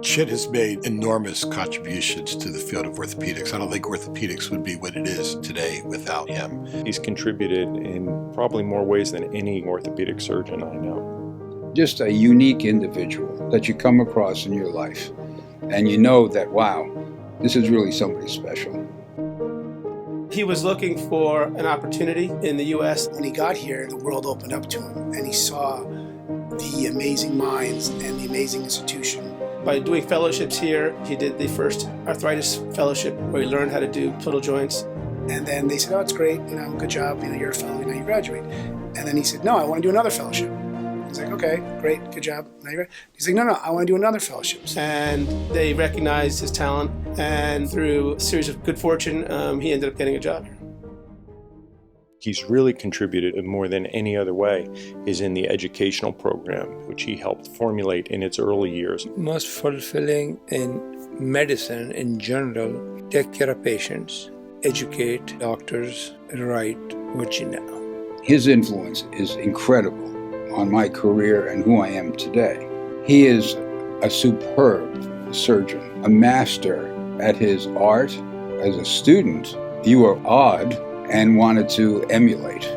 Chet has made enormous contributions to the field of orthopedics. I don't think orthopedics would be what it is today without him. He's contributed in probably more ways than any orthopedic surgeon I know. Just a unique individual that you come across in your life, and you know that, wow, this is really somebody special. He was looking for an opportunity in the U.S. When he got here, the world opened up to him, and he saw the amazing minds and the amazing institution. By doing fellowships here, he did the first arthritis fellowship where he learned how to do total joints. And then they said, oh, it's great, good job, you're a fellow, now you graduate. And then he said, no, I want to do another fellowship. He's like, okay, great, good job. He's like, no, I want to do another fellowship. And they recognized his talent, and through a series of good fortune, he ended up getting a job here. He's really contributed in more than any other way is in the educational program, which he helped formulate in its early years. Most fulfilling in medicine in general, take care of patients, educate doctors, write what you know. His influence is incredible on my career and who I am today. He is a superb surgeon, a master at his art. As a student, you were awed and wanted to emulate.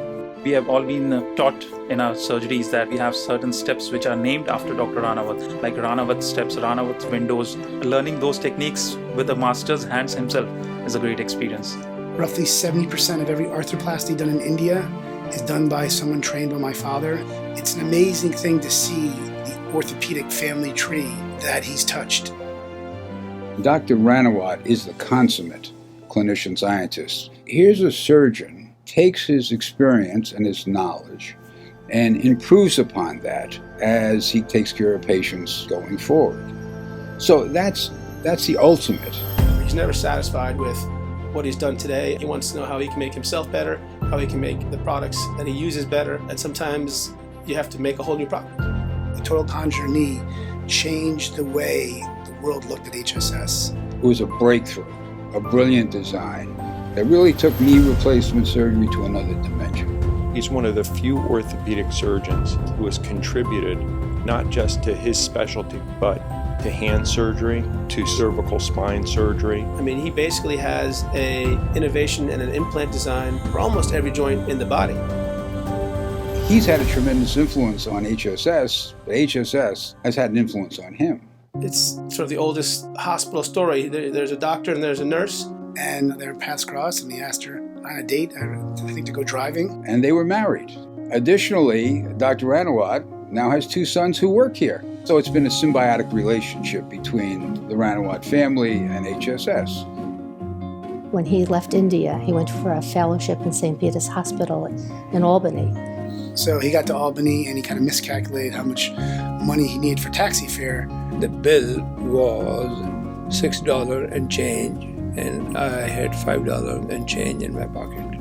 We have all been taught in our surgeries that we have certain steps which are named after Dr. Ranawat, like Ranawat steps, Ranawat windows. Learning those techniques with the master's hands himself is a great experience. Roughly 70% of every arthroplasty done in India is done by someone trained by my father. It's an amazing thing to see the orthopedic family tree that he's touched. Dr. Ranawat is the consummate clinician scientist. Here's a surgeon, takes his experience and his knowledge and improves upon that as he takes care of patients going forward. So that's the ultimate. He's never satisfied with what he's done today. He wants to know how he can make himself better, how he can make the products that he uses better, and sometimes you have to make a whole new product. The total conjure knee changed the way the world looked at HSS. It was a breakthrough, a brilliant design that really took knee replacement surgery to another dimension. He's one of the few orthopedic surgeons who has contributed not just to his specialty, but to hand surgery, to cervical spine surgery. I mean, he basically has an innovation and an implant design for almost every joint in the body. He's had a tremendous influence on HSS, but HSS has had an influence on him. It's sort of the oldest hospital story. There's a doctor and there's a nurse. And their paths crossed, and he asked her on a date, I think to go driving. And they were married. Additionally, Dr. Ranawat now has 2 sons who work here. So it's been a symbiotic relationship between the Ranawat family and HSS. When he left India, he went for a fellowship in St. Peter's Hospital in Albany. So he got to Albany and he kind of miscalculated how much money he needed for taxi fare. The bill was $6 and change, and I had $5 and change in my pocket.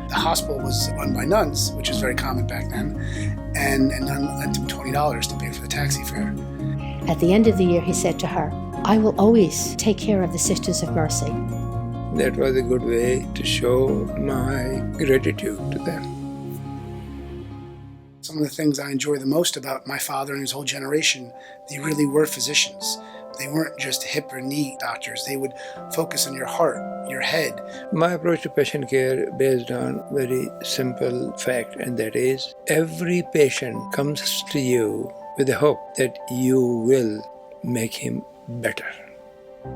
The hospital was run by nuns, which was very common back then, and a nun lent him $20 to pay for the taxi fare. At the end of the year, he said to her, I will always take care of the Sisters of Mercy. That was a good way to show my gratitude to them. Some of the things I enjoy the most about my father and his whole generation, they really were physicians. They weren't just hip or knee doctors. They would focus on your heart, your head. My approach to patient care based on very simple fact, and that is every patient comes to you with the hope that you will make him better.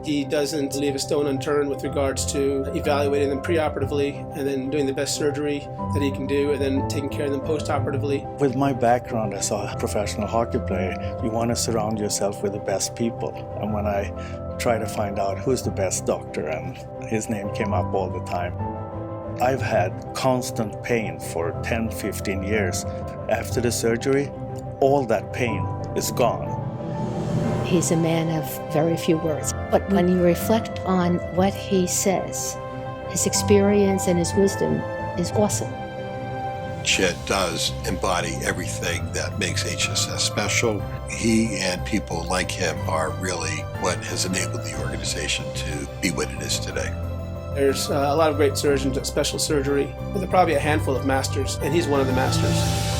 He doesn't leave a stone unturned with regards to evaluating them preoperatively and then doing the best surgery that he can do and then taking care of them postoperatively. With my background as a professional hockey player, you want to surround yourself with the best people. And when I try to find out who's the best doctor, and his name came up all the time. I've had constant pain for 10, 15 years. After the surgery, all that pain is gone. He's a man of very few words. But when you reflect on what he says, his experience and his wisdom is awesome. Chet does embody everything that makes HSS special. He and people like him are really what has enabled the organization to be what it is today. There's a lot of great surgeons at special surgery, but there are probably a handful of masters, and he's one of the masters.